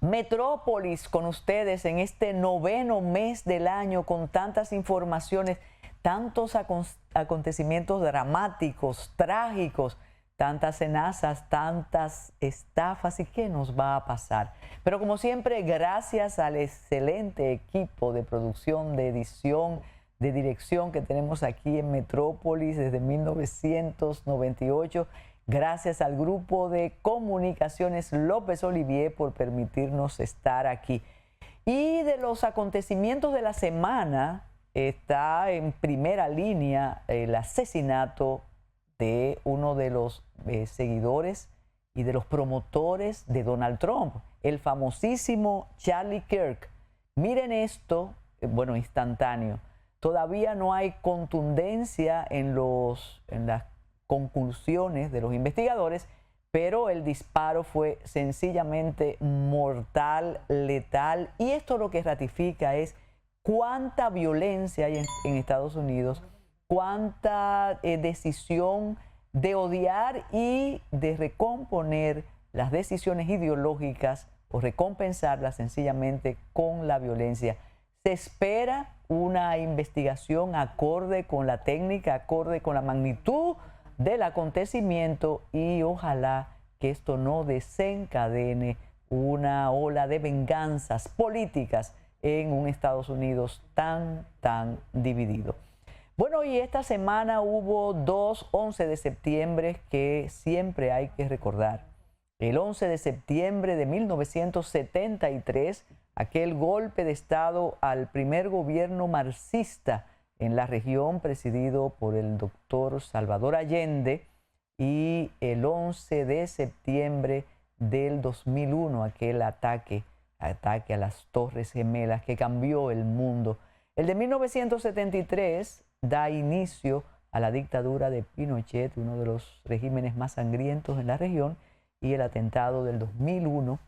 Metrópolis con ustedes en este noveno mes del año con tantas informaciones, tantos acontecimientos dramáticos, trágicos, tantas cenazas, tantas estafas y qué nos va a pasar. Pero como siempre, gracias al excelente equipo de producción, de edición, de dirección que tenemos aquí en Metrópolis desde 1998. Gracias al grupo de comunicaciones López Olivier por permitirnos estar aquí. Y de los acontecimientos de la semana está en primera línea el asesinato de uno de los seguidores y de los promotores de Donald Trump, el famosísimo Charlie Kirk. Miren esto, bueno, instantáneo. Todavía no hay contundencia en las conclusiones de los investigadores, pero el disparo fue sencillamente mortal, letal, y esto lo que ratifica es cuánta violencia hay en Estados Unidos, cuánta decisión de odiar y de recomponer las decisiones ideológicas o recompensarlas sencillamente con la violencia. Se espera una investigación acorde con la técnica, acorde con la magnitud del acontecimiento, y ojalá que esto no desencadene una ola de venganzas políticas en un Estados Unidos tan dividido. Bueno, y esta semana hubo dos 11 de septiembre que siempre hay que recordar. El 11 de septiembre de 1973, aquel golpe de Estado al primer gobierno marxista en la región presidido por el doctor Salvador Allende, y el 11 de septiembre del 2001, aquel ataque a las Torres Gemelas que cambió el mundo. El de 1973 da inicio a la dictadura de Pinochet, uno de los regímenes más sangrientos en la región, y el atentado del 2001,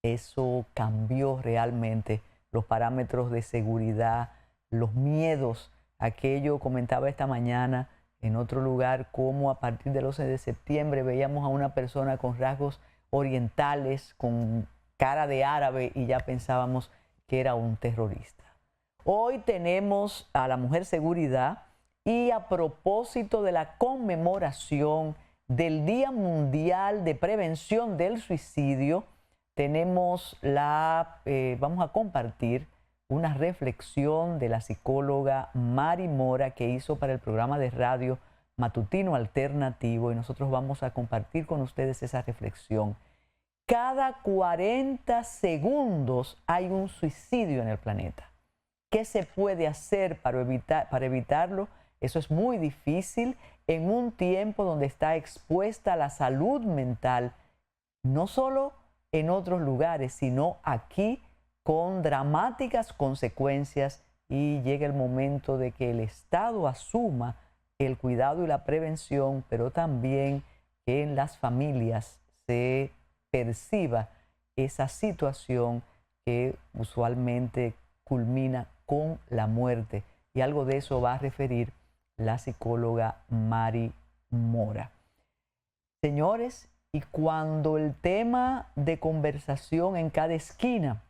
eso cambió realmente los parámetros de seguridad, los miedos. Aquello comentaba esta mañana en otro lugar, cómo a partir del 11 de septiembre veíamos a una persona con rasgos orientales, con cara de árabe, y ya pensábamos que era un terrorista. Hoy tenemos a la mujer seguridad, y a propósito de la conmemoración del Día Mundial de Prevención del Suicidio, tenemos vamos a compartir una reflexión de la psicóloga Mari Mora que hizo para el programa de radio Matutino Alternativo, y nosotros vamos a compartir con ustedes esa reflexión. Cada 40 segundos hay un suicidio en el planeta. ¿Qué se puede hacer para evitarlo? Eso es muy difícil en un tiempo donde está expuesta la salud mental, no solo en otros lugares, sino aquí, con dramáticas consecuencias, y llega el momento de que el Estado asuma el cuidado y la prevención, pero también que en las familias se perciba esa situación que usualmente culmina con la muerte. Y algo de eso va a referir la psicóloga Mari Mora. Señores, y cuando el tema de conversación en cada esquina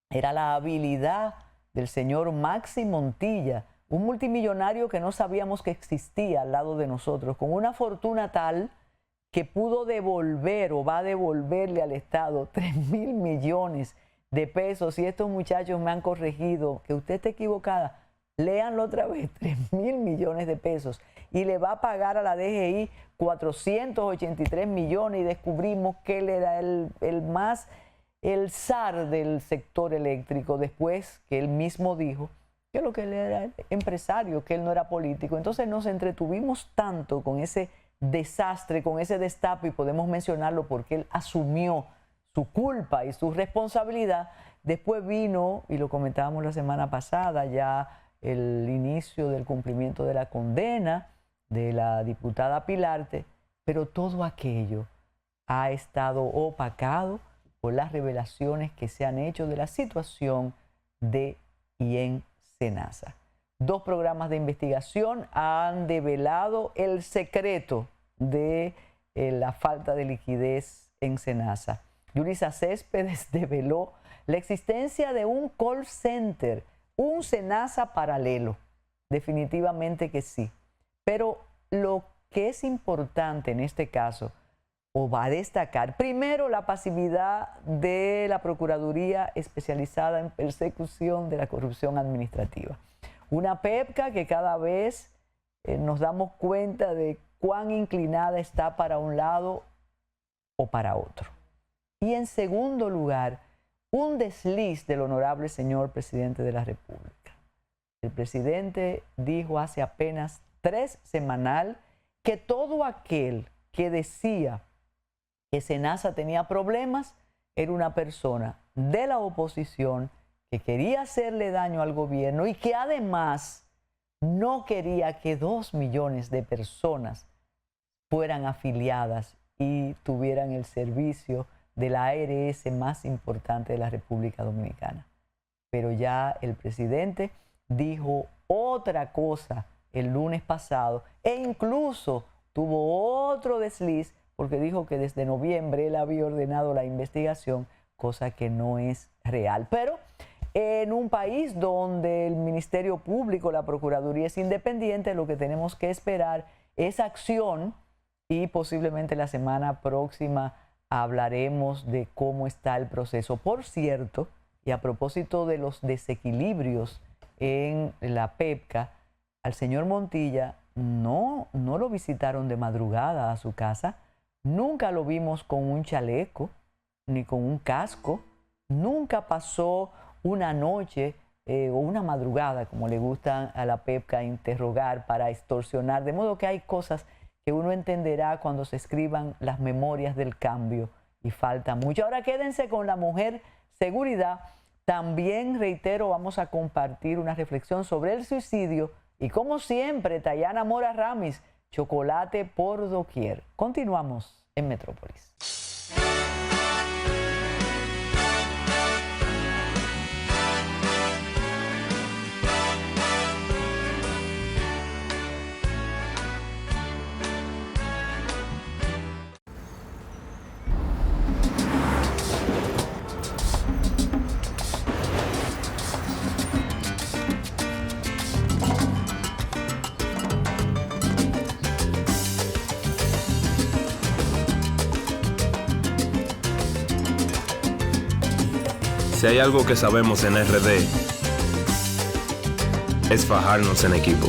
era la habilidad del señor Maxi Montilla, un multimillonario que no sabíamos que existía al lado de nosotros, con una fortuna tal que pudo devolver o va a devolverle al Estado 3.000 millones de pesos. Y estos muchachos me han corregido que usted está equivocada. Léanlo otra vez, 3.000 millones de pesos. Y le va a pagar a la DGI 483 millones, y descubrimos que él era el zar del sector eléctrico, después que él mismo dijo que lo que él era empresario, que él no era político. Entonces nos entretuvimos tanto con ese desastre, con ese destape, y podemos mencionarlo porque él asumió su culpa y su responsabilidad. Después vino, y lo comentábamos la semana pasada, ya el inicio del cumplimiento de la condena de la diputada Pilarte, pero todo aquello ha estado opacado por las revelaciones que se han hecho de la situación de y en Senasa. Dos programas de investigación han develado el secreto de la falta de liquidez en Senasa. Yulisa Céspedes develó la existencia de un call center, un SENASA paralelo. Definitivamente que sí. Pero lo que es importante en este caso, o va a destacar, primero la pasividad de la Procuraduría especializada en persecución de la corrupción administrativa. Una PEPCA que cada vez nos damos cuenta de cuán inclinada está para un lado o para otro. Y en segundo lugar, un desliz del honorable señor presidente de la República. El presidente dijo hace apenas 3 semanas que todo aquel que decía que SENASA tenía problemas era una persona de la oposición que quería hacerle daño al gobierno y que además no quería que 2 millones de personas fueran afiliadas y tuvieran el servicio de la ARS más importante de la República Dominicana. Pero ya el presidente dijo otra cosa el lunes pasado e incluso tuvo otro desliz porque dijo que desde noviembre él había ordenado la investigación, cosa que no es real. Pero en un país donde el Ministerio Público, la Procuraduría es independiente, lo que tenemos que esperar es acción y posiblemente la semana próxima hablaremos de cómo está el proceso. Por cierto, y a propósito de los desequilibrios en la PEPCA, al señor Montilla no lo visitaron de madrugada a su casa, nunca lo vimos con un chaleco ni con un casco, nunca pasó una noche o una madrugada, como le gusta a la PEPCA interrogar para extorsionar, de modo que hay cosas que uno entenderá cuando se escriban las memorias del cambio y falta mucho. Ahora quédense con la mujer seguridad. También, reitero, vamos a compartir una reflexión sobre el suicidio y como siempre, Tayana Mora Ramis, chocolate por doquier. Continuamos en Metrópolis. Si hay algo que sabemos en RD, es fajarnos en equipo.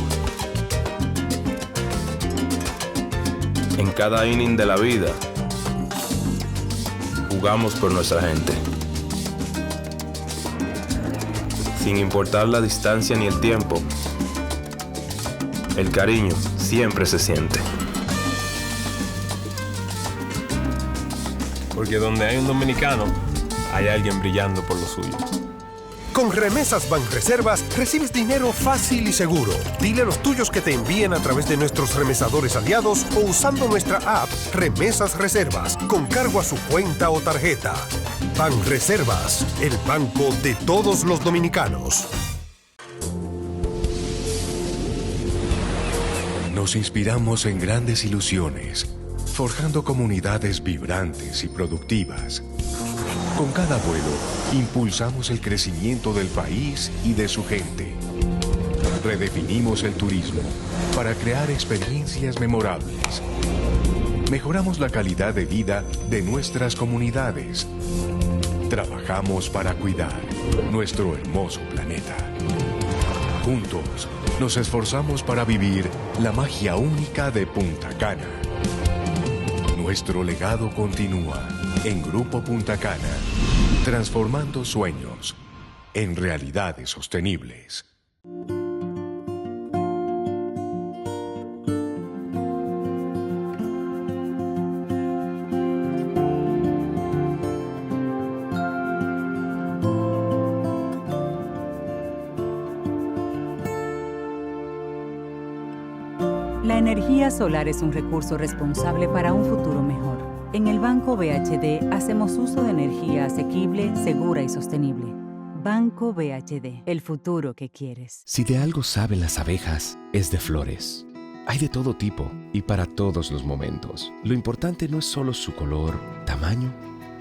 En cada inning de la vida, jugamos por nuestra gente. Sin importar la distancia ni el tiempo, el cariño siempre se siente. Porque donde hay un dominicano, hay alguien brillando por lo suyo. Con Remesas Banreservas recibes dinero fácil y seguro. Dile a los tuyos que te envíen a través de nuestros remesadores aliados o usando nuestra app Remesas Reservas con cargo a su cuenta o tarjeta. Banreservas, el banco de todos los dominicanos. Nos inspiramos en grandes ilusiones, forjando comunidades vibrantes y productivas. Con cada vuelo, impulsamos el crecimiento del país y de su gente. Redefinimos el turismo para crear experiencias memorables. Mejoramos la calidad de vida de nuestras comunidades. Trabajamos para cuidar nuestro hermoso planeta. Juntos, nos esforzamos para vivir la magia única de Punta Cana. Nuestro legado continúa en Grupo Punta Cana, transformando sueños en realidades sostenibles. La energía solar es un recurso responsable para un futuro mejor. En el Banco BHD hacemos uso de energía asequible, segura y sostenible. Banco BHD, el futuro que quieres. Si de algo saben las abejas, es de flores. Hay de todo tipo y para todos los momentos. Lo importante no es solo su color, tamaño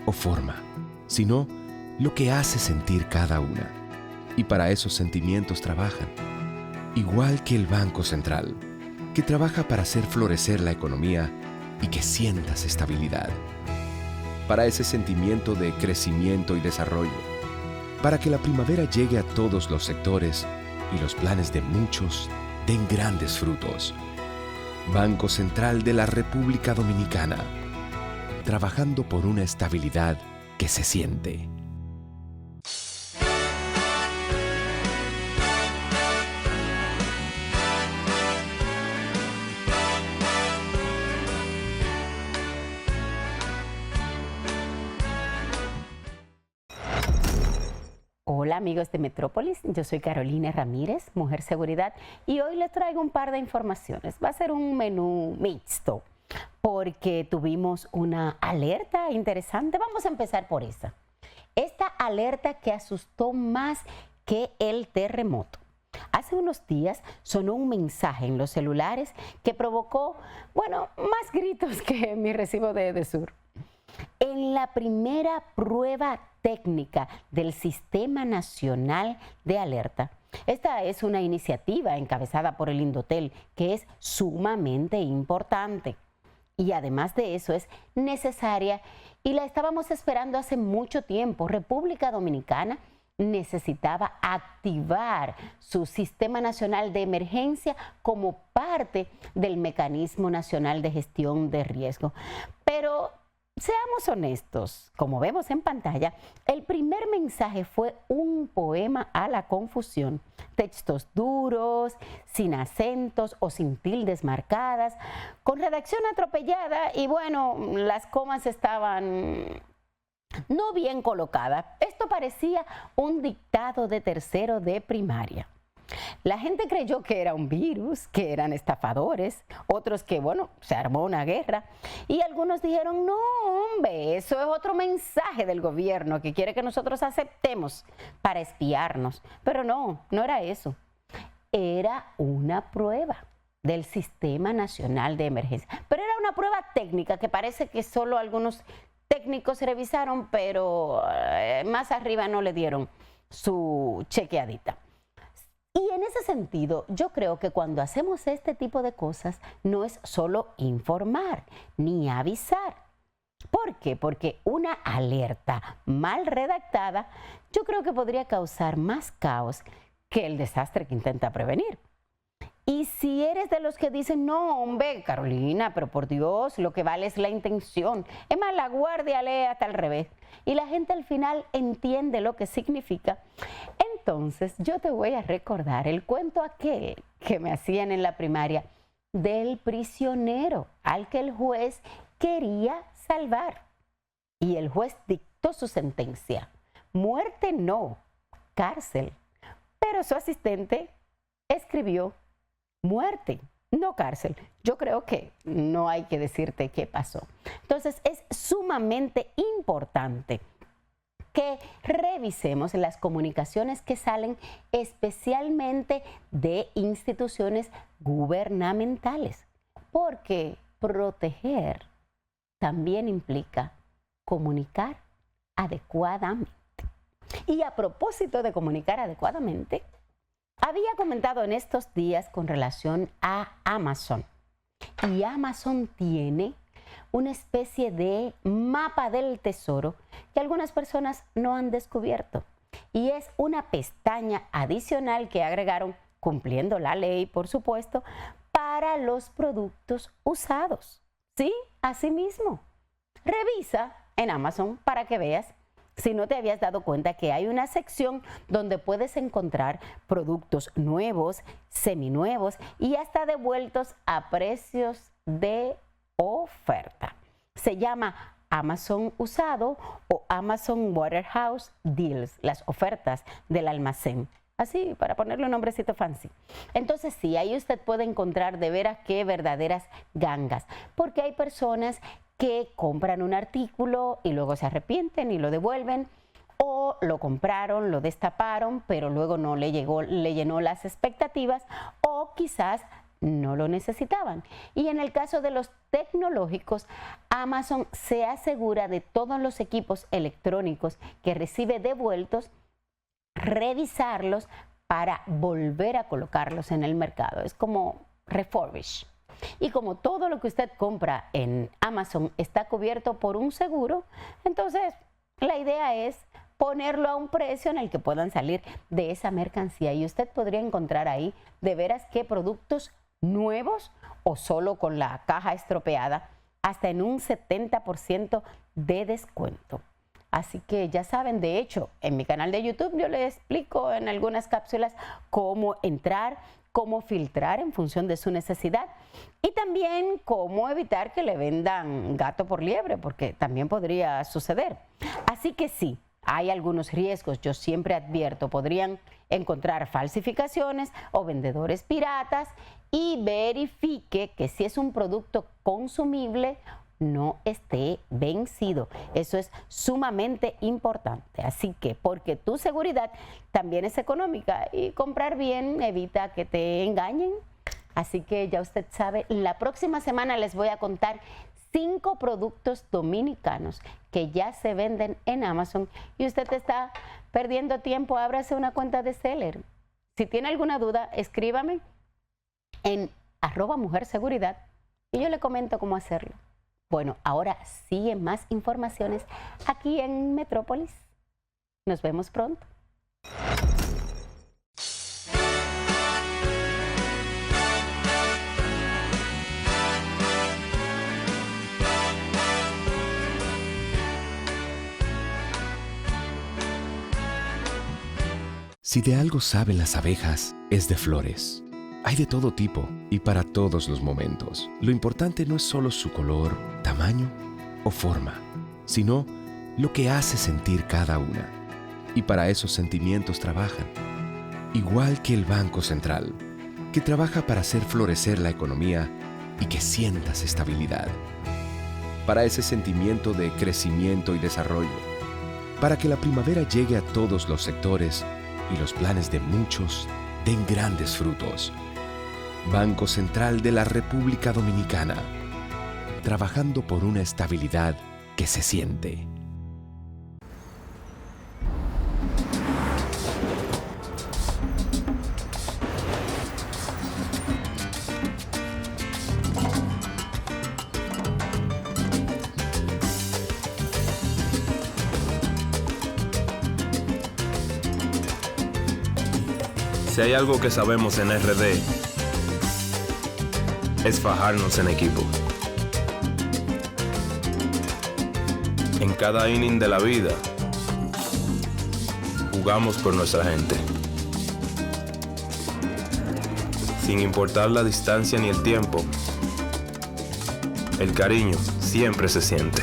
o forma, sino lo que hace sentir cada una. Y para esos sentimientos trabajan. Igual que el Banco Central, que trabaja para hacer florecer la economía y que sientas estabilidad. Para ese sentimiento de crecimiento y desarrollo. Para que la primavera llegue a todos los sectores y los planes de muchos den grandes frutos. Banco Central de la República Dominicana. Trabajando por una estabilidad que se siente. Hola amigos de Metrópolis, yo soy Carolina Ramírez, Mujer Seguridad, y hoy les traigo un par de informaciones. Va a ser un menú mixto porque tuvimos una alerta interesante. Vamos a empezar por esta. Esta alerta que asustó más que el terremoto. Hace unos días sonó un mensaje en los celulares que provocó, bueno, más gritos que mi recibo de Edesur. En la primera prueba técnica del Sistema Nacional de Alerta. Esta es una iniciativa encabezada por el Indotel que es sumamente importante y además de eso es necesaria y la estábamos esperando hace mucho tiempo. República Dominicana necesitaba activar su Sistema Nacional de Emergencia como parte del Mecanismo Nacional de Gestión de Riesgo. Pero seamos honestos, como vemos en pantalla, el primer mensaje fue un poema a la confusión. Textos duros, sin acentos o sin tildes marcadas, con redacción atropellada y bueno, las comas estaban no bien colocadas. Esto parecía un dictado de tercero de primaria. La gente creyó que era un virus, que eran estafadores, otros que, bueno, se armó una guerra y algunos dijeron, no, hombre, eso es otro mensaje del gobierno que quiere que nosotros aceptemos para espiarnos. Pero no, no era eso. Era una prueba del Sistema Nacional de Emergencia. Pero era una prueba técnica que parece que solo algunos técnicos revisaron, pero más arriba no le dieron su chequeadita. Y en ese sentido, yo creo que cuando hacemos este tipo de cosas, no es solo informar ni avisar. ¿Por qué? Porque una alerta mal redactada, yo creo que podría causar más caos que el desastre que intenta prevenir. Y si eres de los que dicen, no, hombre, Carolina, pero por Dios, lo que vale es la intención. Es más, la guardia lee hasta al revés. Y la gente al final entiende lo que significa. Entonces, yo te voy a recordar el cuento aquel que me hacían en la primaria del prisionero al que el juez quería salvar. Y el juez dictó su sentencia. Muerte no, cárcel. Pero su asistente escribió muerte, no cárcel. Yo creo que no hay que decirte qué pasó. Entonces, es sumamente importante que revisemos las comunicaciones que salen especialmente de instituciones gubernamentales, porque proteger también implica comunicar adecuadamente. Y a propósito de comunicar adecuadamente, había comentado en estos días con relación a Amazon. Y Amazon tiene una especie de mapa del tesoro que algunas personas no han descubierto. Y es una pestaña adicional que agregaron, cumpliendo la ley, por supuesto, para los productos usados. ¿Sí? Así mismo. Revisa en Amazon para que veas si no te habías dado cuenta que hay una sección donde puedes encontrar productos nuevos, seminuevos y hasta devueltos a precios de oferta. Se llama Amazon Usado o Amazon Warehouse Deals, las ofertas del almacén. Así, para ponerle un nombrecito fancy. Entonces sí, ahí usted puede encontrar de veras que verdaderas gangas, porque hay personas que compran un artículo y luego se arrepienten y lo devuelven, o lo compraron, lo destaparon, pero luego no le llenó las expectativas, o quizás no lo necesitaban. Y en el caso de los tecnológicos, Amazon se asegura de todos los equipos electrónicos que recibe devueltos, revisarlos para volver a colocarlos en el mercado. Es como refurbish. Y como todo lo que usted compra en Amazon está cubierto por un seguro, entonces la idea es ponerlo a un precio en el que puedan salir de esa mercancía y usted podría encontrar ahí de veras qué productos nuevos o solo con la caja estropeada hasta en un 70% de descuento. Así que ya saben, de hecho, en mi canal de YouTube yo les explico en algunas cápsulas cómo entrar, cómo filtrar en función de su necesidad y también cómo evitar que le vendan gato por liebre, porque también podría suceder. Así que sí, hay algunos riesgos, yo siempre advierto, podrían encontrar falsificaciones o vendedores piratas y verifique que si es un producto consumible no esté vencido. Eso es sumamente importante. Así que, porque tu seguridad también es económica y comprar bien evita que te engañen. Así que ya usted sabe, la próxima semana les voy a contar 5 productos dominicanos que ya se venden en Amazon y usted está perdiendo tiempo, ábrase una cuenta de seller. Si tiene alguna duda, escríbame en @mujerseguridad y yo le comento cómo hacerlo. Bueno, ahora siguen más informaciones aquí en Metrópolis. Nos vemos pronto. Si de algo saben las abejas, es de flores. Hay de todo tipo y para todos los momentos. Lo importante no es solo su color, tamaño o forma, sino lo que hace sentir cada una. Y para esos sentimientos trabajan. Igual que el Banco Central, que trabaja para hacer florecer la economía y que sientas estabilidad. Para ese sentimiento de crecimiento y desarrollo. Para que la primavera llegue a todos los sectores y los planes de muchos den grandes frutos. Banco Central de la República Dominicana, trabajando por una estabilidad que se siente. Si hay algo que sabemos en RD, es fajarnos en equipo. En cada inning de la vida, jugamos por nuestra gente. Sin importar la distancia ni el tiempo, el cariño siempre se siente.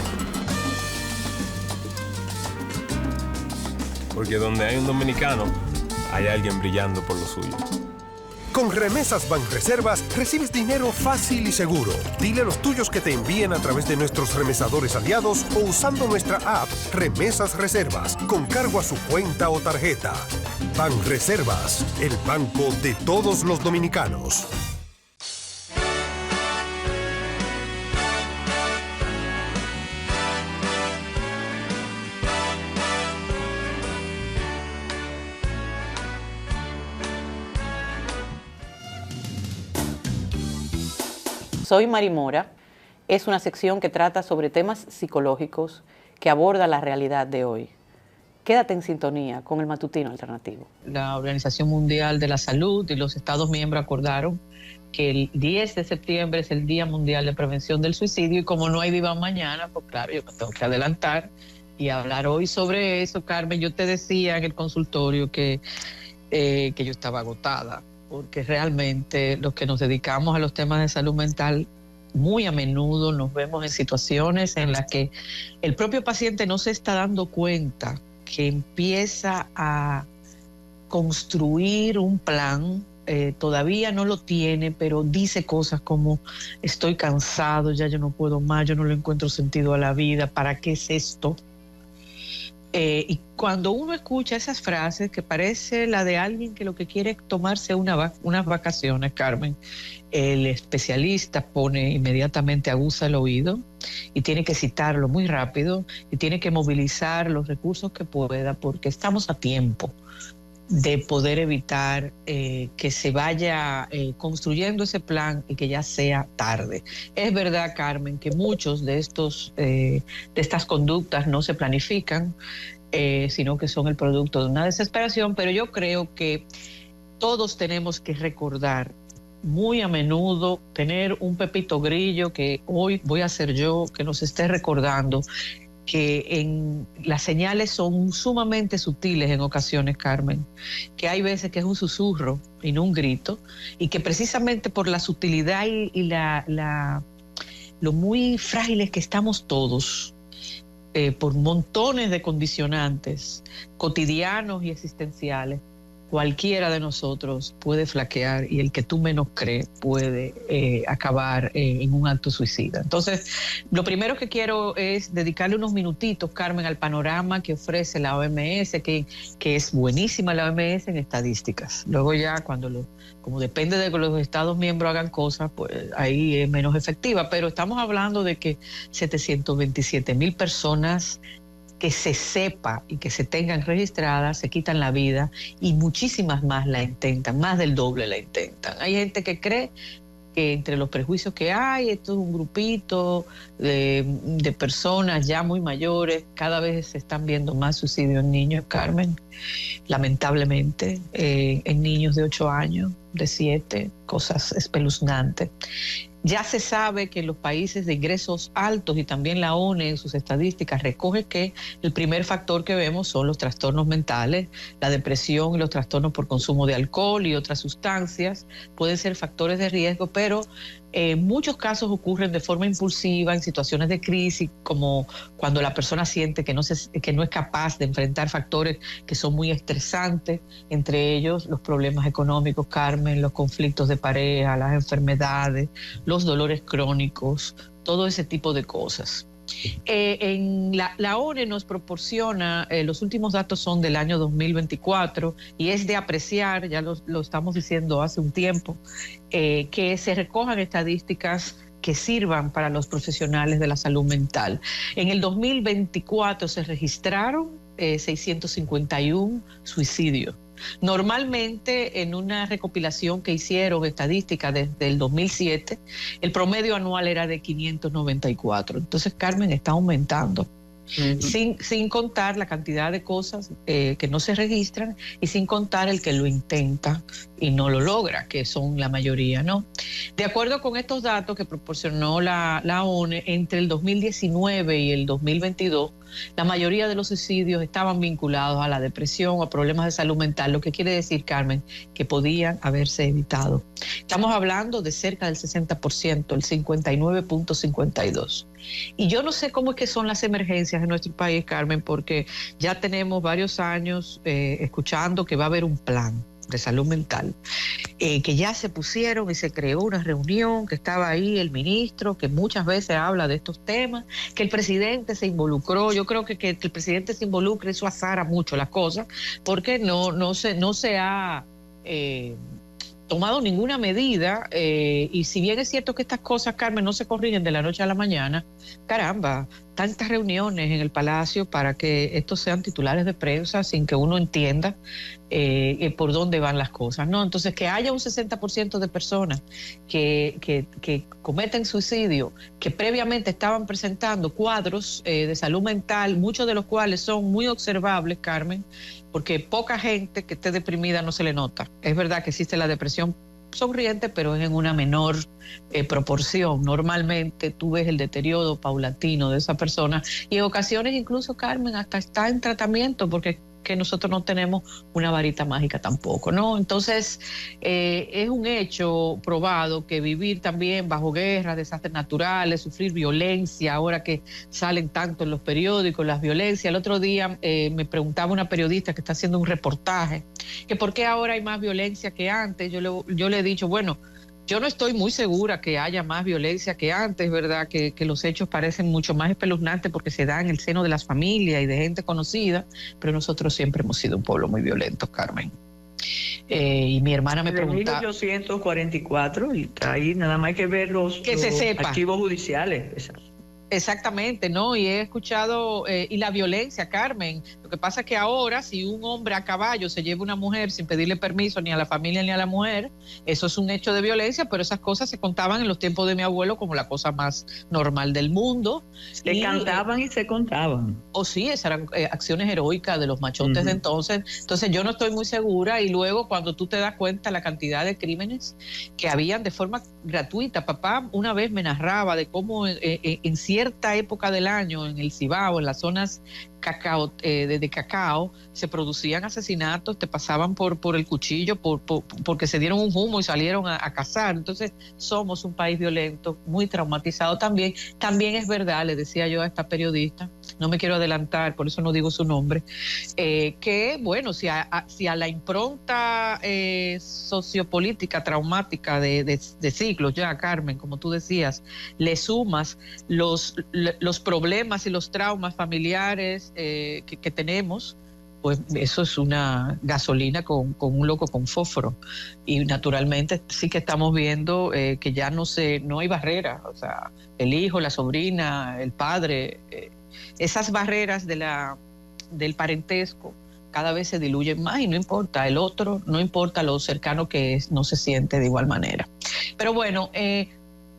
Porque donde hay un dominicano, hay alguien brillando por lo suyo. Con Remesas Banreservas recibes dinero fácil y seguro. Dile a los tuyos que te envíen a través de nuestros remesadores aliados o usando nuestra app Remesas Reservas con cargo a su cuenta o tarjeta. Banreservas, el banco de todos los dominicanos. Soy Mari Mora. Es una sección que trata sobre temas psicológicos que aborda la realidad de hoy. Quédate en sintonía con el Matutino Alternativo. La Organización Mundial de la Salud y los Estados miembros acordaron que el 10 de septiembre es el Día Mundial de Prevención del Suicidio y como no hay Viva Mañana, pues claro, yo me tengo que adelantar y hablar hoy sobre eso. Carmen, yo te decía en el consultorio que yo estaba agotada, porque realmente los que nos dedicamos a los temas de salud mental, muy a menudo nos vemos en situaciones en las que el propio paciente no se está dando cuenta que empieza a construir un plan, todavía no lo tiene, pero dice cosas como estoy cansado, ya yo no puedo más, yo no le encuentro sentido a la vida, ¿para qué es esto? Y cuando uno escucha esas frases, que parece la de alguien que lo que quiere es tomarse unas vacaciones, Carmen, el especialista pone inmediatamente, aguza el oído y tiene que citarlo muy rápido y tiene que movilizar los recursos que pueda, porque estamos a tiempo de poder evitar que se vaya construyendo ese plan y que ya sea tarde. Es verdad, Carmen, que muchos de estas conductas no se planifican, sino que son el producto de una desesperación, pero yo creo que todos tenemos que recordar muy a menudo, tener un Pepito Grillo, que hoy voy a ser yo, que nos esté recordando que las señales son sumamente sutiles en ocasiones, Carmen, que hay veces que es un susurro y no un grito, y que precisamente por la sutilidad y lo muy frágiles que estamos todos, por montones de condicionantes cotidianos y existenciales, cualquiera de nosotros puede flaquear y el que tú menos crees puede acabar en un acto suicida. Entonces, lo primero que quiero es dedicarle unos minutitos, Carmen, al panorama que ofrece la OMS, que es buenísima la OMS en estadísticas. Luego ya como depende de que los Estados miembros hagan cosas, pues ahí es menos efectiva. Pero estamos hablando de que 727,000 personas que se sepa y que se tengan registradas, se quitan la vida, y muchísimas más la intentan, más del doble la intentan. Hay gente que cree que entre los prejuicios que hay, esto es un grupito de personas ya muy mayores, cada vez se están viendo más suicidios en niños, Carmen, lamentablemente, en niños de 8 años, de 7, cosas espeluznantes. Ya se sabe que en los países de ingresos altos, y también la ONU en sus estadísticas recoge que el primer factor que vemos son los trastornos mentales, la depresión y los trastornos por consumo de alcohol y otras sustancias. Pueden ser factores de riesgo, pero muchos casos ocurren de forma impulsiva en situaciones de crisis, como cuando la persona siente que no es capaz de enfrentar factores que son muy estresantes, entre ellos los problemas económicos, Carmen, los conflictos de pareja, las enfermedades, los dolores crónicos, todo ese tipo de cosas. La ONU nos proporciona, los últimos datos son del año 2024, y es de apreciar, ya lo estamos diciendo hace un tiempo, que se recojan estadísticas que sirvan para los profesionales de la salud mental. En el 2024 se registraron 651 suicidios. Normalmente, en una recopilación que hicieron estadística desde el 2007, el promedio anual era de 594. Entonces, Carmen, está aumentando. Sin contar la cantidad de cosas que no se registran, y sin contar el que lo intenta y no lo logra, que son la mayoría, ¿no? De acuerdo con estos datos que proporcionó la ONU, entre el 2019 y el 2022, la mayoría de los suicidios estaban vinculados a la depresión o a problemas de salud mental, lo que quiere decir, Carmen, que podían haberse evitado. Estamos hablando de cerca del 60%, el 59.52%. Y yo no sé cómo es que son las emergencias en nuestro país, Carmen, porque ya tenemos varios años escuchando que va a haber un plan de salud mental, que ya se pusieron y se creó una reunión, que estaba ahí el ministro, que muchas veces habla de estos temas, que el presidente se involucró. Yo creo que el presidente se involucre, eso azara mucho las cosas, porque no se ha tomado ninguna medida, y si bien es cierto que estas cosas, Carmen, no se corrigen de la noche a la mañana, caramba, tantas reuniones en el Palacio para que estos sean titulares de prensa sin que uno entienda por dónde van las cosas, ¿no? Entonces, que haya un 60% de personas que cometen suicidio, que previamente estaban presentando cuadros de salud mental, muchos de los cuales son muy observables, Carmen, porque poca gente que esté deprimida no se le nota. Es verdad que existe la depresión sonriente, pero es en una menor proporción. Normalmente tú ves el deterioro paulatino de esa persona, y en ocasiones incluso, Carmen, hasta está en tratamiento, porque que nosotros no tenemos una varita mágica tampoco, ¿no? Entonces, es un hecho probado que vivir también bajo guerra, desastres naturales, sufrir violencia, ahora que salen tanto en los periódicos las violencias. El otro día me preguntaba una periodista que está haciendo un reportaje, que por qué ahora hay más violencia que antes. Yo le he dicho, bueno, Yo no estoy muy segura que haya más violencia que antes, ¿verdad? Que los hechos parecen mucho más espeluznantes porque se dan en el seno de las familias y de gente conocida, pero nosotros siempre hemos sido un pueblo muy violento, Carmen. Y mi hermana me preguntaba... 1844, y ahí nada más hay que ver los archivos judiciales. Exactamente, ¿no? Y he escuchado, y la violencia, Carmen, lo que pasa es que ahora si un hombre a caballo se lleva una mujer sin pedirle permiso ni a la familia ni a la mujer, eso es un hecho de violencia, pero esas cosas se contaban en los tiempos de mi abuelo como la cosa más normal del mundo. Se cantaban y se contaban. Sí, esas eran acciones heroicas de los machotes de entonces. Entonces yo no estoy muy segura, y luego cuando tú te das cuenta la cantidad de crímenes que habían de forma gratuita. Papá una vez me narraba de cómo en cierta época del año en el Cibao, en las zonas de cacao, se producían asesinatos, te pasaban por el cuchillo porque se dieron un humo y salieron a cazar. Entonces somos un país violento, muy traumatizado también. También es verdad, le decía yo a esta periodista, no me quiero adelantar, por eso no digo su nombre, que bueno, si a la impronta sociopolítica traumática de siglos ya, Carmen, como tú decías, le sumas los problemas y los traumas familiares que tenemos, pues eso es una gasolina con un loco con fósforo. Y naturalmente sí que estamos viendo que ya no hay barreras, o sea, el hijo, la sobrina, el padre, esas barreras del parentesco cada vez se diluyen más, y no importa el otro, no importa lo cercano que es, no se siente de igual manera. Pero bueno,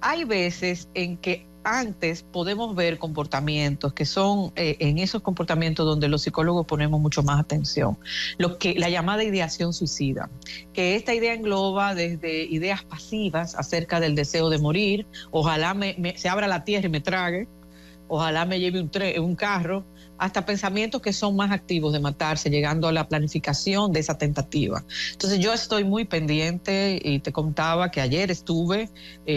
hay veces en que antes podemos ver comportamientos que son en esos comportamientos donde los psicólogos ponemos mucho más atención. La llamada ideación suicida, que esta idea engloba desde ideas pasivas acerca del deseo de morir, ojalá se abra la tierra y me trague, ojalá me lleve un carro, hasta pensamientos que son más activos de matarse, llegando a la planificación de esa tentativa. Entonces yo estoy muy pendiente, y te contaba que ayer estuve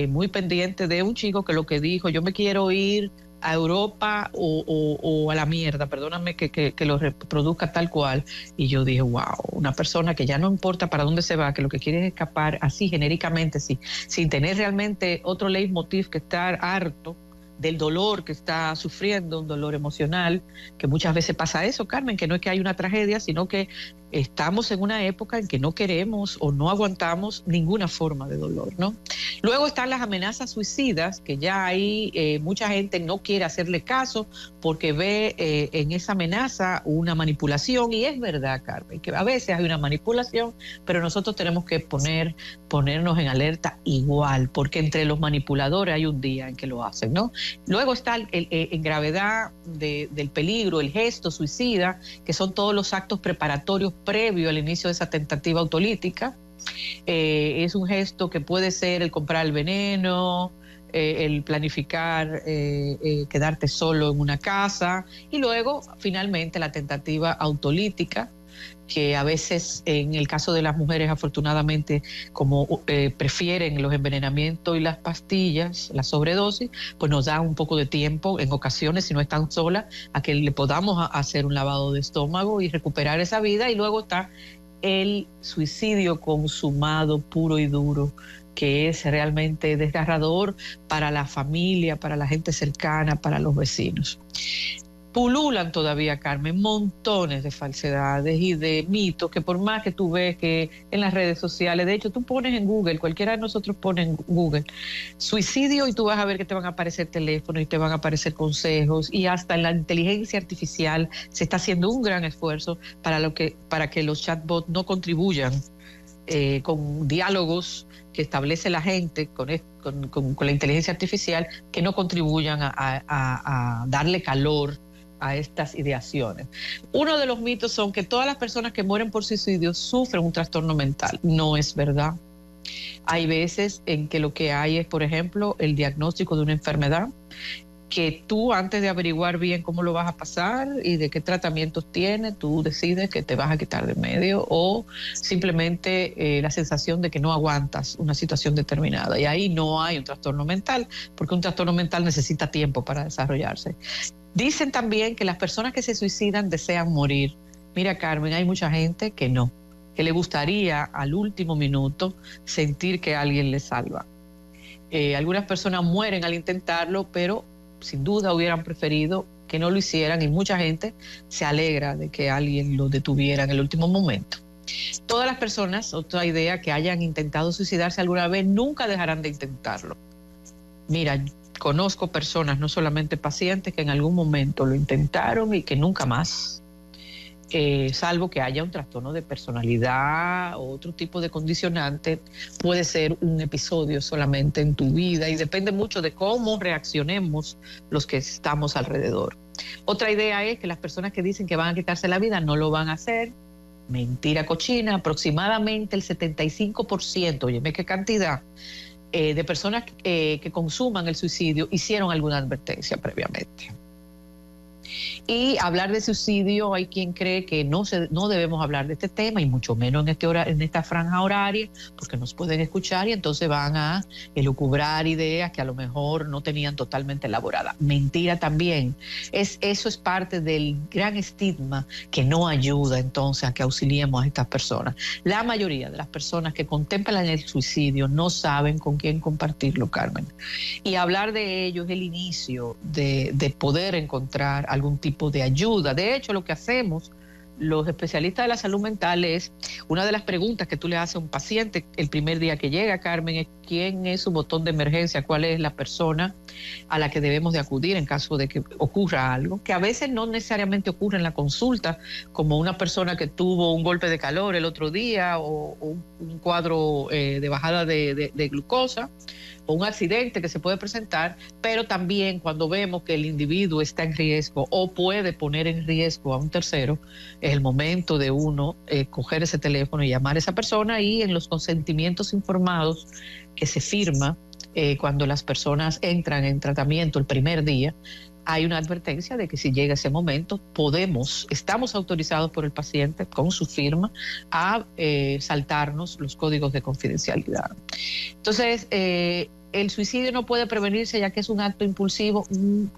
muy pendiente de un chico que lo que dijo, yo me quiero ir a Europa o a la mierda, perdóname que lo reproduzca tal cual. Y yo dije, wow, una persona que ya no importa para dónde se va, que lo que quiere es escapar así genéricamente, sí, sin tener realmente otro leitmotiv que estar harto del dolor que está sufriendo, un dolor emocional, que muchas veces pasa eso, Carmen, que no es que hay una tragedia, sino que estamos en una época en que no queremos o no aguantamos ninguna forma de dolor, ¿no? Luego están las amenazas suicidas, que ya ahí mucha gente no quiere hacerle caso porque ve en esa amenaza una manipulación, y es verdad, Carmen, que a veces hay una manipulación, pero nosotros tenemos que ponernos en alerta igual, porque entre los manipuladores hay un día en que lo hacen, ¿no? Luego está en gravedad del peligro, el gesto suicida, que son todos los actos preparatorios previo al inicio de esa tentativa autolítica. Es un gesto que puede ser el comprar el veneno, el planificar quedarte solo en una casa, y luego finalmente la tentativa autolítica, que a veces en el caso de las mujeres afortunadamente como prefieren los envenenamientos y las pastillas, la sobredosis, pues nos da un poco de tiempo en ocasiones, si no están solas, a que le podamos hacer un lavado de estómago y recuperar esa vida. Y luego está el suicidio consumado puro y duro, que es realmente desgarrador para la familia, para la gente cercana, para los vecinos. Pululan todavía, Carmen, montones de falsedades y de mitos que por más que tú ves que en las redes sociales, de hecho tú pones en Google, cualquiera de nosotros pone en Google suicidio y tú vas a ver que te van a aparecer teléfonos y te van a aparecer consejos, y hasta en la inteligencia artificial se está haciendo un gran esfuerzo para que los chatbots no contribuyan con diálogos que establece la gente con la inteligencia artificial, que no contribuyan a darle calor a estas ideaciones. Uno de los mitos son que todas las personas que mueren por suicidio sufren un trastorno mental. No es verdad. Hay veces en que lo que hay es, por ejemplo, el diagnóstico de una enfermedad, que tú, antes de averiguar bien cómo lo vas a pasar y de qué tratamientos tiene, tú decides que te vas a quitar de medio, o simplemente la sensación de que no aguantas una situación determinada. Y ahí no hay un trastorno mental, porque un trastorno mental necesita tiempo para desarrollarse. Dicen también que las personas que se suicidan desean morir. Mira, Carmen, hay mucha gente que no, que le gustaría al último minuto sentir que alguien le salva. Algunas personas mueren al intentarlo, pero sin duda hubieran preferido que no lo hicieran, y mucha gente se alegra de que alguien lo detuviera en el último momento. Todas las personas, otra idea, que hayan intentado suicidarse alguna vez, nunca dejarán de intentarlo. Mira, conozco personas, no solamente pacientes, que en algún momento lo intentaron y que nunca más, salvo que haya un trastorno de personalidad o otro tipo de condicionante, puede ser un episodio solamente en tu vida, y depende mucho de cómo reaccionemos los que estamos alrededor. Otra idea es que las personas que dicen que van a quitarse la vida no lo van a hacer. Mentira cochina. Aproximadamente el 75%, óyeme qué cantidad, de personas que consuman el suicidio hicieron alguna advertencia previamente. Y hablar de suicidio, hay quien cree que no debemos hablar de este tema, y mucho menos en esta franja horaria, porque nos pueden escuchar y entonces van a elucubrar ideas que a lo mejor no tenían totalmente elaboradas. Mentira también. Eso es parte del gran estigma que no ayuda entonces a que auxiliemos a estas personas. La mayoría de las personas que contemplan el suicidio no saben con quién compartirlo, Carmen. Y hablar de ello es el inicio de poder encontrar algún tipo de ayuda. De hecho, lo que hacemos los especialistas de la salud mental es, una de las preguntas que tú le haces a un paciente el primer día que llega, Carmen, es quién es su botón de emergencia, cuál es la persona a la que debemos de acudir en caso de que ocurra algo, que a veces no necesariamente ocurre en la consulta, como una persona que tuvo un golpe de calor el otro día o un cuadro de bajada de glucosa, o un accidente que se puede presentar, pero también cuando vemos que el individuo está en riesgo o puede poner en riesgo a un tercero, es el momento de uno coger ese teléfono y llamar a esa persona, y en los consentimientos informados que se firma cuando las personas entran en tratamiento el primer día, hay una advertencia de que si llega ese momento estamos autorizados por el paciente con su firma a saltarnos los códigos de confidencialidad. Entonces, el suicidio no puede prevenirse ya que es un acto impulsivo.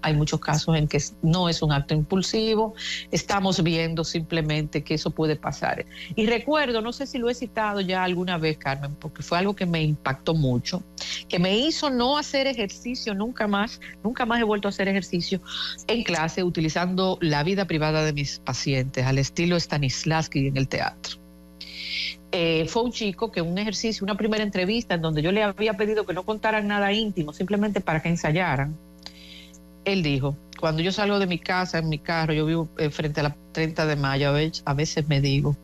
Hay muchos casos en que no es un acto impulsivo. Estamos viendo simplemente que eso puede pasar. Y recuerdo, no sé si lo he citado ya alguna vez, Carmen, porque fue algo que me impactó mucho, que me hizo no hacer ejercicio nunca más he vuelto a hacer ejercicio en clase, utilizando la vida privada de mis pacientes, al estilo Stanislavski en el teatro. Fue un chico que una primera entrevista en donde yo le había pedido que no contaran nada íntimo, simplemente para que ensayaran. Él dijo, cuando yo salgo de mi casa, en mi carro, yo vivo frente a la 30 de mayo, a veces me digo,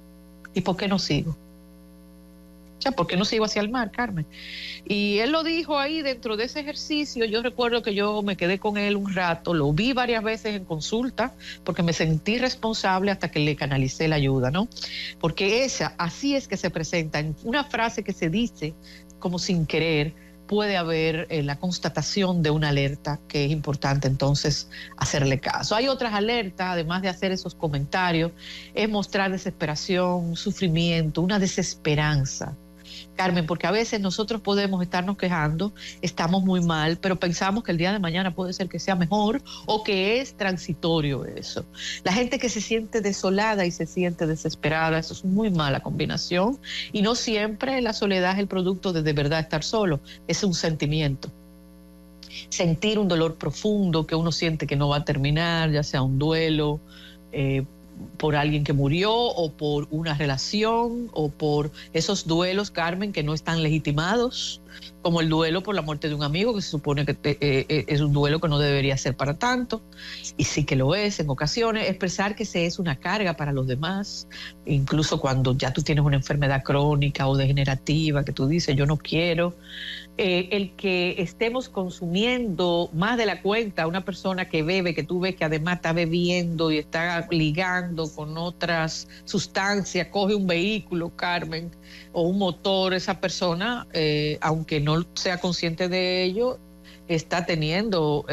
¿y por qué no sigo? O sea, ¿por qué no sigo hacia el mar, Carmen? Y él lo dijo ahí dentro de ese ejercicio. Yo recuerdo que yo me quedé con él un rato, lo vi varias veces en consulta, porque me sentí responsable hasta que le canalicé la ayuda, ¿no? Porque así es que se presenta, en una frase que se dice como sin querer, puede haber la constatación de una alerta que es importante entonces hacerle caso. Hay otras alertas, además de hacer esos comentarios, es mostrar desesperación, sufrimiento, una desesperanza. Carmen, porque a veces nosotros podemos estarnos quejando, estamos muy mal, pero pensamos que el día de mañana puede ser que sea mejor o que es transitorio eso. La gente que se siente desolada y se siente desesperada, eso es muy mala combinación, y no siempre la soledad es el producto de verdad estar solo, es un sentimiento. Sentir un dolor profundo que uno siente que no va a terminar, ya sea un duelo, por alguien que murió o por una relación o por esos duelos, Carmen, que no están legitimados, como el duelo por la muerte de un amigo, que se supone que es un duelo que no debería ser para tanto, y sí que lo es en ocasiones. Expresar que se es una carga para los demás, incluso cuando ya tú tienes una enfermedad crónica o degenerativa, que tú dices, yo no quiero. El que estemos consumiendo más de la cuenta, una persona que bebe, que tú ves que además está bebiendo y está ligando con otras sustancias, coge un vehículo, Carmen, o un motor, esa persona, aunque no sea consciente de ello, está teniendo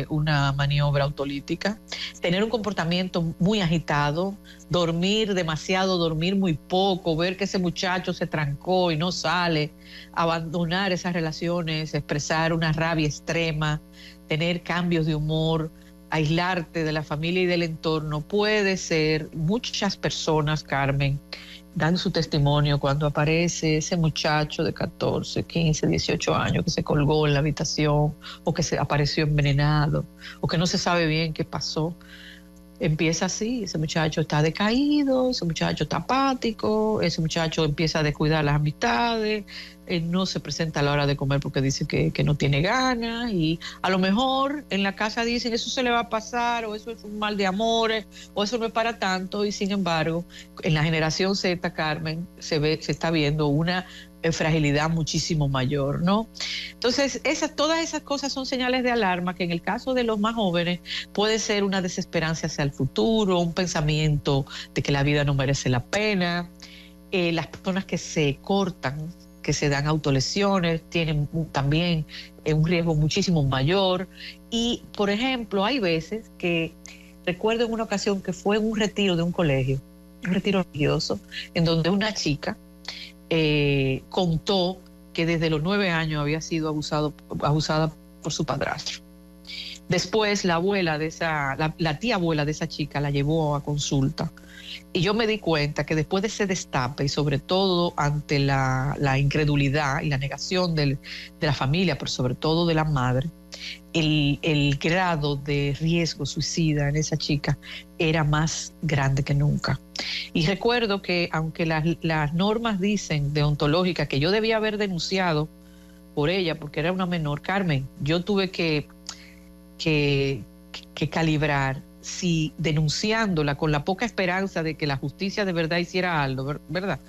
una maniobra autolítica. Tener un comportamiento muy agitado, dormir demasiado, dormir muy poco, ver que ese muchacho se trancó y no sale, abandonar esas relaciones, expresar una rabia extrema, tener cambios de humor, aislarte de la familia y del entorno. Puede ser muchas personas, Carmen, dan su testimonio cuando aparece ese muchacho de 14, 15, 18 años que se colgó en la habitación o que se apareció envenenado o que no se sabe bien qué pasó. Empieza así, ese muchacho está decaído, ese muchacho está apático, ese muchacho empieza a descuidar las amistades, no se presenta a la hora de comer porque dice que no tiene ganas, y a lo mejor en la casa dicen eso se le va a pasar, o eso es un mal de amores, o eso no es para tanto, y sin embargo en la generación Z, Carmen, se está viendo una fragilidad muchísimo mayor, ¿no? Entonces, todas esas cosas son señales de alarma que en el caso de los más jóvenes puede ser una desesperanza hacia el futuro, un pensamiento de que la vida no merece la pena. Las personas que se cortan, que se dan autolesiones, tienen también un riesgo muchísimo mayor. Y, por ejemplo, hay veces que, recuerdo en una ocasión que fue en un retiro de un colegio, un retiro religioso, en donde una chica contó que desde los 9 años había sido abusada por su padrastro. Después la tía abuela de esa chica la llevó a consulta, y yo me di cuenta que después de ese destape, y sobre todo ante la incredulidad y la negación de la familia, pero sobre todo de la madre, el grado de riesgo suicida en esa chica era más grande que nunca. Y recuerdo que aunque las normas dicen deontológicas que yo debía haber denunciado por ella porque era una menor, Carmen, yo tuve que calibrar si denunciándola con la poca esperanza de que la justicia de verdad hiciera algo, ¿verdad?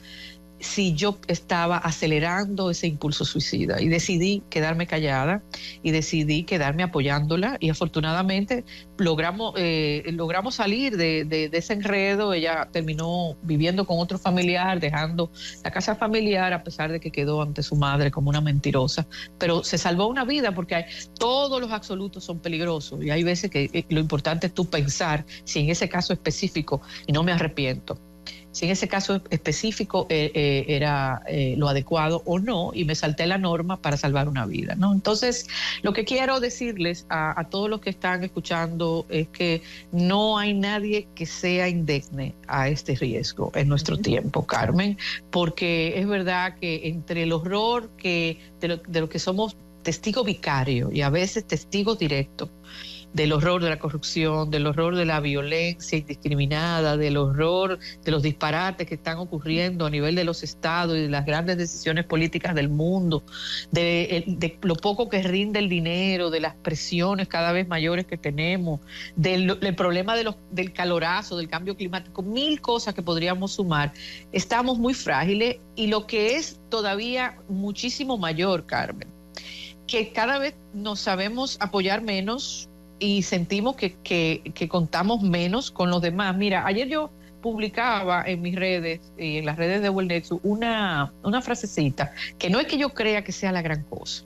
Si yo estaba acelerando ese impulso suicida, y decidí quedarme callada y decidí quedarme apoyándola, y afortunadamente logramos salir de ese enredo. Ella terminó viviendo con otro familiar, dejando la casa familiar, a pesar de que quedó ante su madre como una mentirosa, pero se salvó una vida, porque todos los absolutos son peligrosos, y hay veces que lo importante es tú pensar si en ese caso específico, y no me arrepiento, si en ese caso específico era lo adecuado o no, y me salté la norma para salvar una vida, ¿no? Entonces, lo que quiero decirles a todos los que están escuchando es que no hay nadie que sea indemne a este riesgo en nuestro tiempo, Carmen, porque es verdad que entre el horror de lo que somos testigo vicario y a veces testigo directo, del horror de la corrupción, del horror de la violencia indiscriminada, del horror de los disparates que están ocurriendo a nivel de los estados y de las grandes decisiones políticas del mundo, de lo poco que rinde el dinero, de las presiones cada vez mayores que tenemos, del problema del calorazo, del cambio climático, 1000 cosas que podríamos sumar. Estamos muy frágiles, y lo que es todavía muchísimo mayor, Carmen, que cada vez nos sabemos apoyar menos y sentimos que contamos menos con los demás. Mira, ayer yo publicaba en mis redes y en las redes de World Nexus una frasecita que no es que yo crea que sea la gran cosa,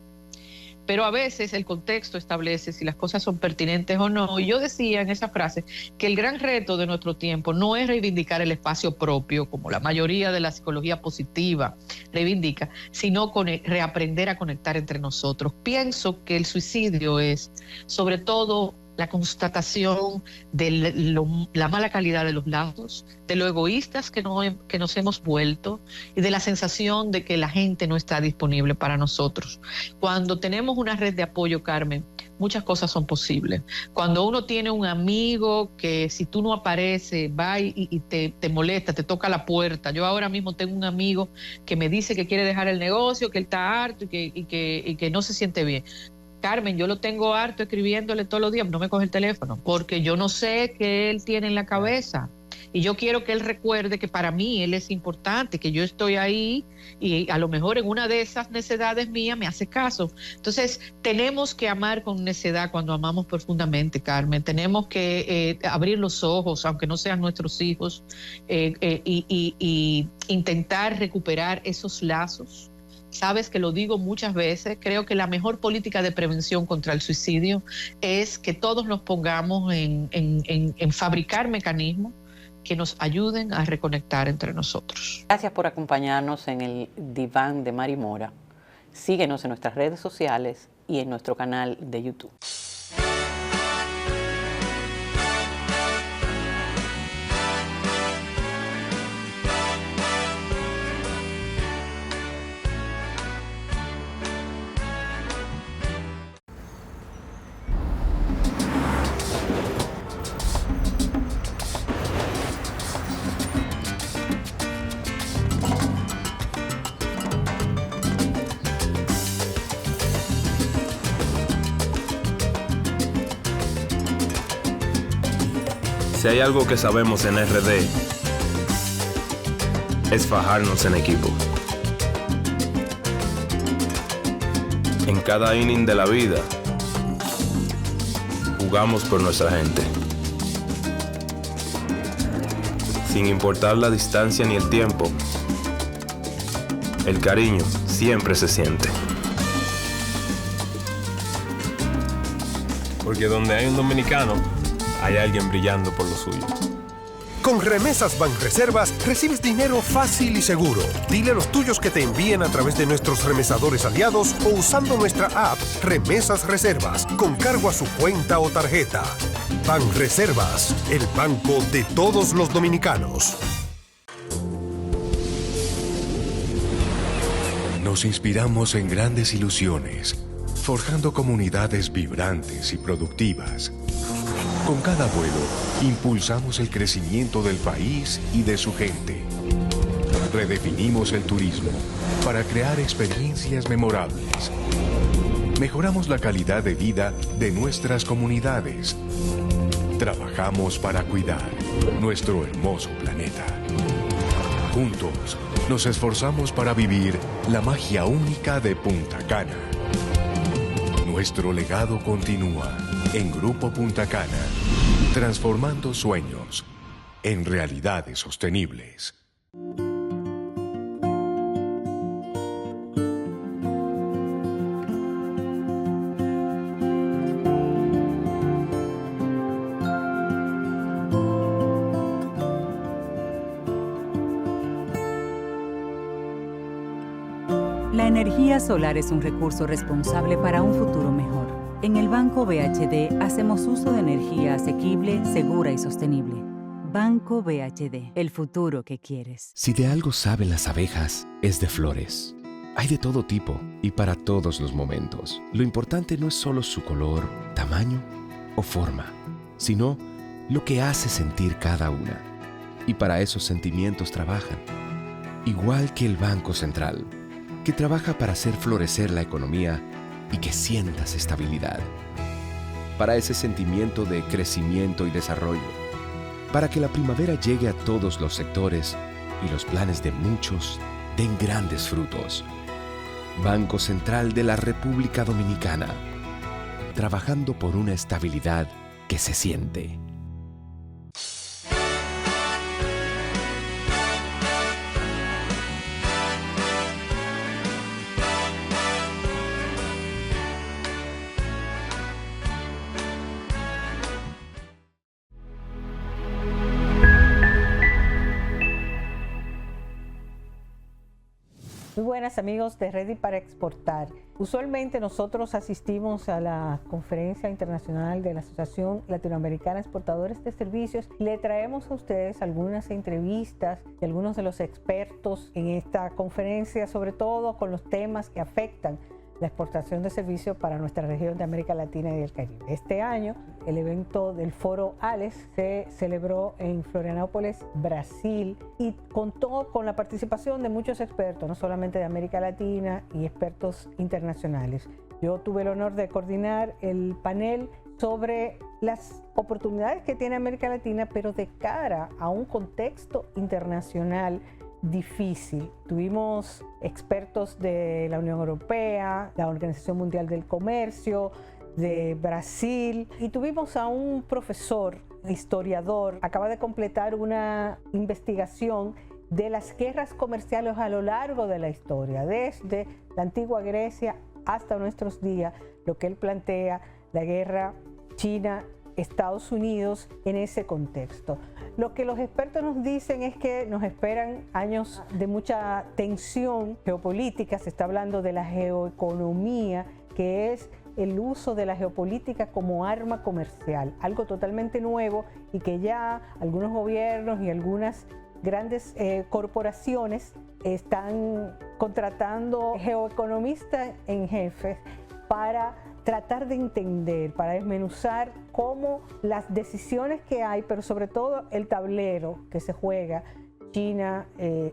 pero a veces el contexto establece si las cosas son pertinentes o no. Y yo decía en esa frase que el gran reto de nuestro tiempo no es reivindicar el espacio propio, como la mayoría de la psicología positiva reivindica, sino reaprender a conectar entre nosotros. Pienso que el suicidio es, sobre todo, la constatación de la mala calidad de los lazos, de lo egoístas que nos hemos vuelto, y de la sensación de que la gente no está disponible para nosotros. Cuando tenemos una red de apoyo, Carmen, muchas cosas son posibles. Cuando uno tiene un amigo que si tú no apareces, va y te molesta, te toca la puerta. Yo ahora mismo tengo un amigo que me dice que quiere dejar el negocio, que él está harto y que no se siente bien. Carmen, yo lo tengo harto escribiéndole todos los días, no me coge el teléfono, porque yo no sé qué él tiene en la cabeza. Y yo quiero que él recuerde que para mí él es importante, que yo estoy ahí, y a lo mejor en una de esas necedades mías me hace caso. Entonces, tenemos que amar con necedad cuando amamos profundamente, Carmen. Tenemos que abrir los ojos, aunque no sean nuestros hijos, y intentar recuperar esos lazos. Sabes que lo digo muchas veces, creo que la mejor política de prevención contra el suicidio es que todos nos pongamos en fabricar mecanismos que nos ayuden a reconectar entre nosotros. Gracias por acompañarnos en el Diván de Mari Mora. Síguenos en nuestras redes sociales y en nuestro canal de YouTube. Si hay algo que sabemos en RD, es fajarnos en equipo. En cada inning de la vida, jugamos por nuestra gente. Sin importar la distancia ni el tiempo, el cariño siempre se siente. Porque donde hay un dominicano, hay alguien brillando por lo suyo. Con Remesas Banreservas recibes dinero fácil y seguro. Dile a los tuyos que te envíen a través de nuestros remesadores aliados o usando nuestra app Remesas Reservas con cargo a su cuenta o tarjeta. Banreservas, el banco de todos los dominicanos. Nos inspiramos en grandes ilusiones, forjando comunidades vibrantes y productivas. Con cada vuelo, impulsamos el crecimiento del país y de su gente. Redefinimos el turismo para crear experiencias memorables. Mejoramos la calidad de vida de nuestras comunidades. Trabajamos para cuidar nuestro hermoso planeta. Juntos, nos esforzamos para vivir la magia única de Punta Cana. Nuestro legado continúa en Grupo Punta Cana, transformando sueños en realidades sostenibles. La energía solar es un recurso responsable para un futuro mejor. En el Banco BHD hacemos uso de energía asequible, segura y sostenible. Banco BHD, el futuro que quieres. Si de algo saben las abejas, es de flores. Hay de todo tipo y para todos los momentos. Lo importante no es solo su color, tamaño o forma, sino lo que hace sentir cada una. Y para esos sentimientos trabajan. Igual que el Banco Central, que trabaja para hacer florecer la economía y que sientas estabilidad. Para ese sentimiento de crecimiento y desarrollo. Para que la primavera llegue a todos los sectores y los planes de muchos den grandes frutos. Banco Central de la República Dominicana. Trabajando por una estabilidad que se siente. Muy buenas amigos de Ready para Exportar. Usualmente nosotros asistimos a la Conferencia Internacional de la Asociación Latinoamericana de Exportadores de Servicios y le traemos a ustedes algunas entrevistas de algunos de los expertos en esta conferencia, sobre todo con los temas que afectan la exportación de servicios para nuestra región de América Latina y el Caribe. Este año, el evento del Foro ALES se celebró en Florianópolis, Brasil, y contó con la participación de muchos expertos, no solamente de América Latina y expertos internacionales. Yo tuve el honor de coordinar el panel sobre las oportunidades que tiene América Latina, pero de cara a un contexto internacional difícil. Tuvimos expertos de la Unión Europea, la Organización Mundial del Comercio, de Brasil, y tuvimos a un profesor, historiador, acaba de completar una investigación de las guerras comerciales a lo largo de la historia, desde la antigua Grecia hasta nuestros días, lo que él plantea, la guerra China-Estados Unidos en ese contexto. Lo que los expertos nos dicen es que nos esperan años de mucha tensión geopolítica. Se está hablando de la geoeconomía, que es el uso de la geopolítica como arma comercial, algo totalmente nuevo y que ya algunos gobiernos y algunas grandes corporaciones están contratando geoeconomistas en jefe para tratar de entender, para desmenuzar cómo las decisiones que hay, pero sobre todo el tablero que se juega China,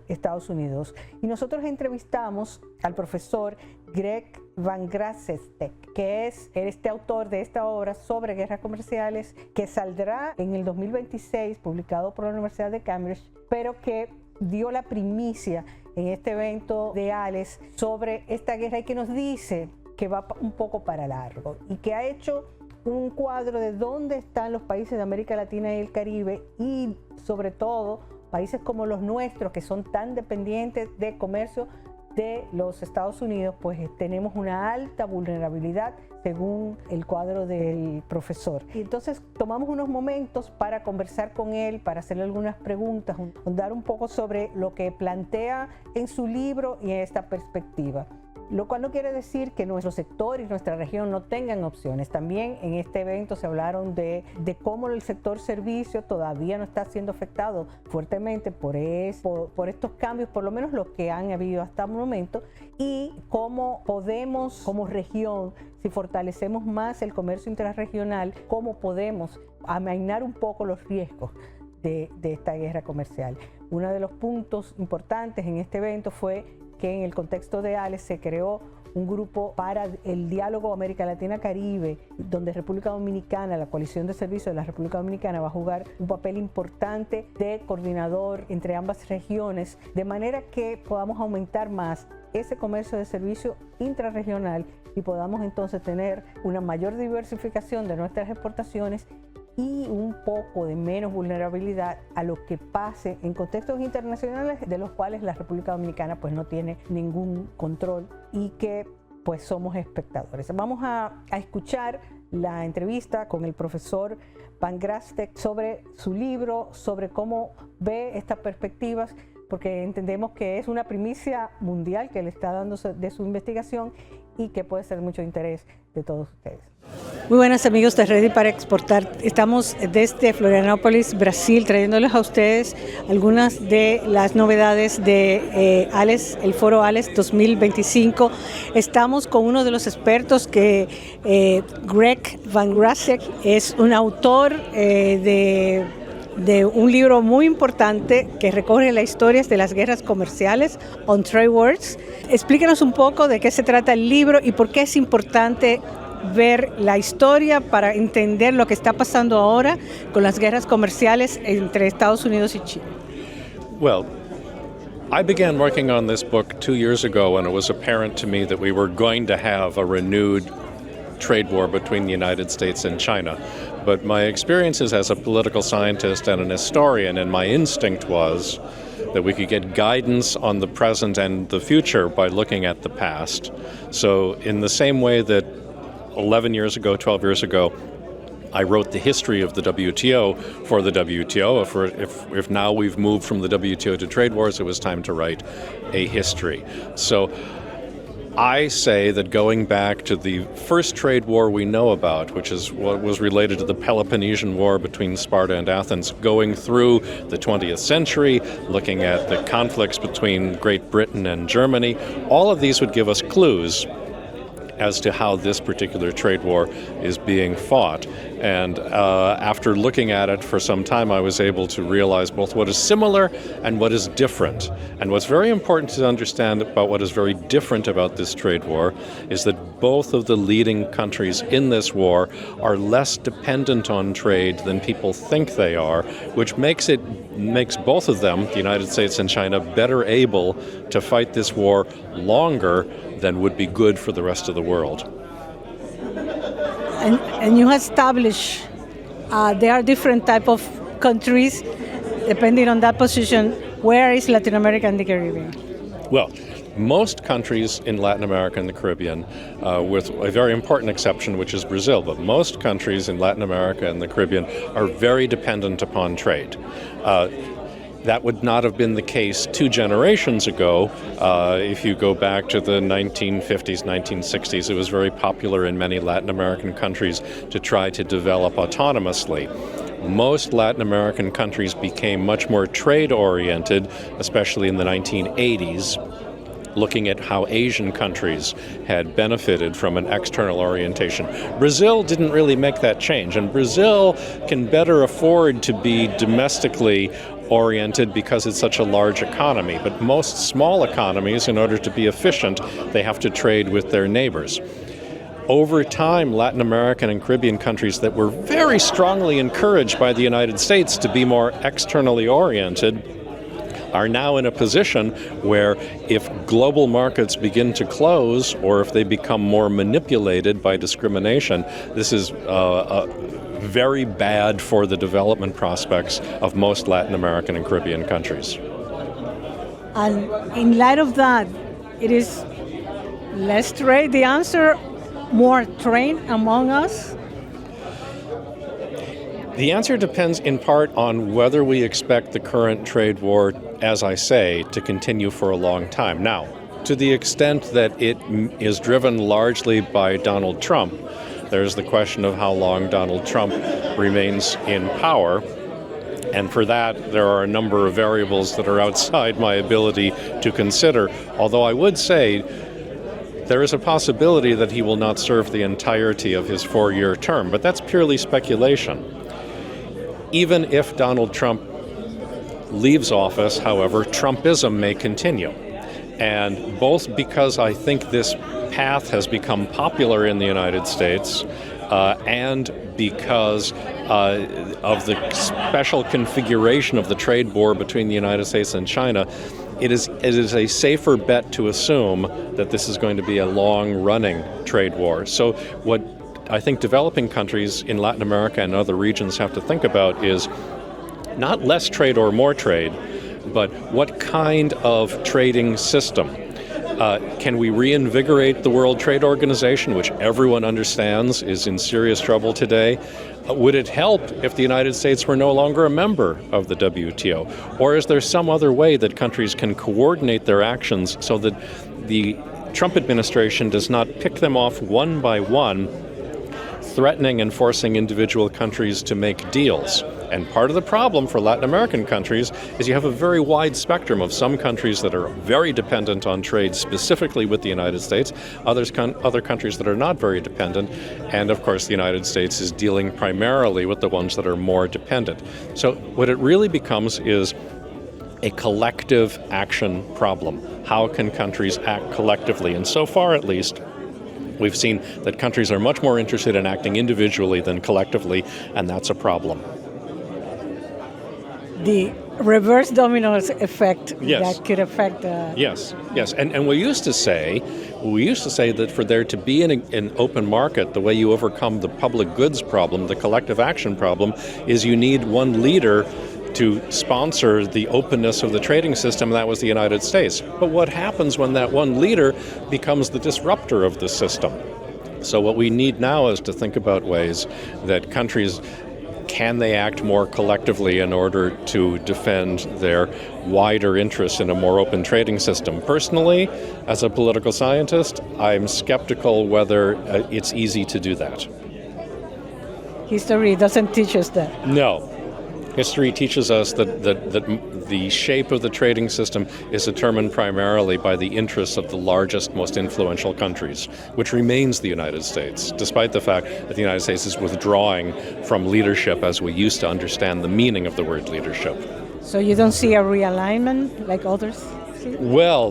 Estados Unidos. Y nosotros entrevistamos al profesor Greg Van Grastek, que es este autor de esta obra sobre guerras comerciales, que saldrá en el 2026, publicado por la Universidad de Cambridge, pero que dio la primicia en este evento de ALES sobre esta guerra y que nos dice que va un poco para largo y que ha hecho un cuadro de dónde están los países de América Latina y el Caribe y sobre todo países como los nuestros que son tan dependientes de comercio de los Estados Unidos, pues tenemos una alta vulnerabilidad según el cuadro del profesor. Y entonces tomamos unos momentos para conversar con él, para hacerle algunas preguntas, dar un poco sobre lo que plantea en su libro y en esta perspectiva. Lo cual no quiere decir que nuestro sector y nuestra región no tengan opciones. También en este evento se hablaron de cómo el sector servicio todavía no está siendo afectado fuertemente por estos cambios, por lo menos los que han habido hasta el momento, y cómo podemos como región, si fortalecemos más el comercio intrarregional, cómo podemos amainar un poco los riesgos de esta guerra comercial. Uno de los puntos importantes en este evento fue que en el contexto de ALES se creó un grupo para el diálogo América Latina-Caribe, donde República Dominicana, la coalición de servicios de la República Dominicana va a jugar un papel importante de coordinador entre ambas regiones, de manera que podamos aumentar más ese comercio de servicio intrarregional y podamos entonces tener una mayor diversificación de nuestras exportaciones y un poco de menos vulnerabilidad a lo que pase en contextos internacionales de los cuales la República Dominicana pues no tiene ningún control y que pues somos espectadores. Vamos a escuchar la entrevista con el profesor Van Grastek sobre su libro, sobre cómo ve estas perspectivas, porque entendemos que es una primicia mundial que le está dando de su investigación y que puede ser de mucho interés de todos ustedes. Muy buenas amigos de Ready para Exportar. Estamos desde Florianópolis, Brasil, trayéndoles a ustedes algunas de las novedades de ALES, el Foro ALES 2025. Estamos con uno de los expertos que Greg Van Grastek es un autor de un libro muy importante que recoge las historias de las guerras comerciales, On Trade Wars. Explícanos un poco de qué se trata el libro y por qué es importante ver la historia para entender lo que está pasando ahora con las guerras comerciales entre Estados Unidos y China. Well, I began working on this book 2 years ago when it was apparent to me that we were going to have a renewed trade war between the United States and China. But my experiences as a political scientist and an historian, and my instinct was that we could get guidance on the present and the future by looking at the past. So in the same way that 11 years ago, 12 years ago, I wrote the history of the WTO for the WTO. If now we've moved from the WTO to trade wars, it was time to write a history. So I say that going back to the first trade war we know about, which is what was related to the Peloponnesian War between Sparta and Athens, going through the 20th century, looking at the conflicts between Great Britain and Germany, all of these would give us clues as to how this particular trade war is being fought. And after looking at it for some time, I was able to realize both what is similar and what is different. And what's very important to understand about what is very different about this trade war is that both of the leading countries in this war are less dependent on trade than people think they are, which makes both of them, the United States and China, better able to fight this war longer than would be good for the rest of the world. And you establish there are different type of countries depending on that position. Where is Latin America and the Caribbean? Well, most countries in Latin America and the Caribbean, with a very important exception, which is Brazil, but most countries in Latin America and the Caribbean are very dependent upon trade. That would not have been the case 2 generations ago. If you go back to the 1950s, 1960s, it was very popular in many Latin American countries to try to develop autonomously. Most Latin American countries became much more trade-oriented, especially in the 1980s, looking at how Asian countries had benefited from an external orientation. Brazil didn't really make that change, and Brazil can better afford to be domestically oriented because it's such a large economy. But most small economies, in order to be efficient, they have to trade with their neighbors. Over time, Latin American and Caribbean countries that were very strongly encouraged by the United States to be more externally oriented are now in a position where if global markets begin to close or if they become more manipulated by discrimination, this is very bad for the development prospects of most Latin American and Caribbean countries. And in light of that, it is less trade the answer, more trade among us? The answer depends in part on whether we expect the current trade war, as I say, to continue for a long time. Now, to the extent that it is driven largely by Donald Trump, there's the question of how long Donald Trump remains in power. And for that, there are a number of variables that are outside my ability to consider. Although I would say there is a possibility that he will not serve the entirety of his 4-year term, but that's purely speculation. Even if Donald Trump leaves office, however, Trumpism may continue. And both because I think this path has become popular in the United States and because of the special configuration of the trade war between the United States and China, it is a safer bet to assume that this is going to be a long-running trade war. So what I think developing countries in Latin America and other regions have to think about is not less trade or more trade, but what kind of trading system? Can we reinvigorate the World Trade Organization, which everyone understands is in serious trouble today? Would it help if the United States were no longer a member of the WTO? Or is there some other way that countries can coordinate their actions so that the Trump administration does not pick them off one by one, threatening and forcing individual countries to make deals? And part of the problem for Latin American countries is you have a very wide spectrum of some countries that are very dependent on trade specifically with the United States, other countries that are not very dependent, and of course the United States is dealing primarily with the ones that are more dependent. So what it really becomes is a collective action problem. How can countries act collectively? And so far at least, we've seen that countries are much more interested in acting individually than collectively, and that's a problem. The reverse domino effect yes. that could affect Yes. And we used to say that for there to be an open market, the way you overcome the public goods problem, the collective action problem, is you need one leader to sponsor the openness of the trading system, and that was the United States. But what happens when that one leader becomes the disruptor of the system? So what we need now is to think about ways that countries, can they act more collectively in order to defend their wider interests in a more open trading system? Personally, as a political scientist, I'm skeptical whether it's easy to do that. History doesn't teach us that. No. History teaches us that the shape of the trading system is determined primarily by the interests of the largest, most influential countries, which remains the United States, despite the fact that the United States is withdrawing from leadership as we used to understand the meaning of the word leadership. So you don't see a realignment like others see? Well,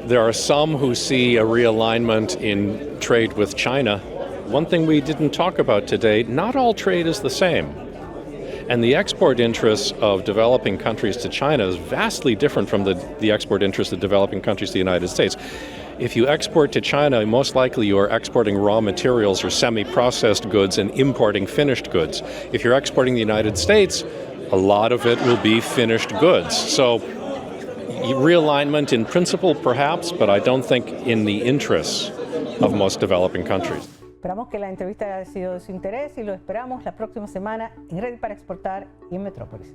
there are some who see a realignment in trade with China. One thing we didn't talk about today, not all trade is the same. And the export interests of developing countries to China is vastly different from the export interests of developing countries to the United States. If you export to China, most likely you are exporting raw materials or semi-processed goods and importing finished goods. If you're exporting to the United States, a lot of it will be finished goods. So realignment in principle, perhaps, but I don't think in the interests of most developing countries. Esperamos que la entrevista haya sido de su interés y lo esperamos la próxima semana en Ready para Exportar y en Metrópolis.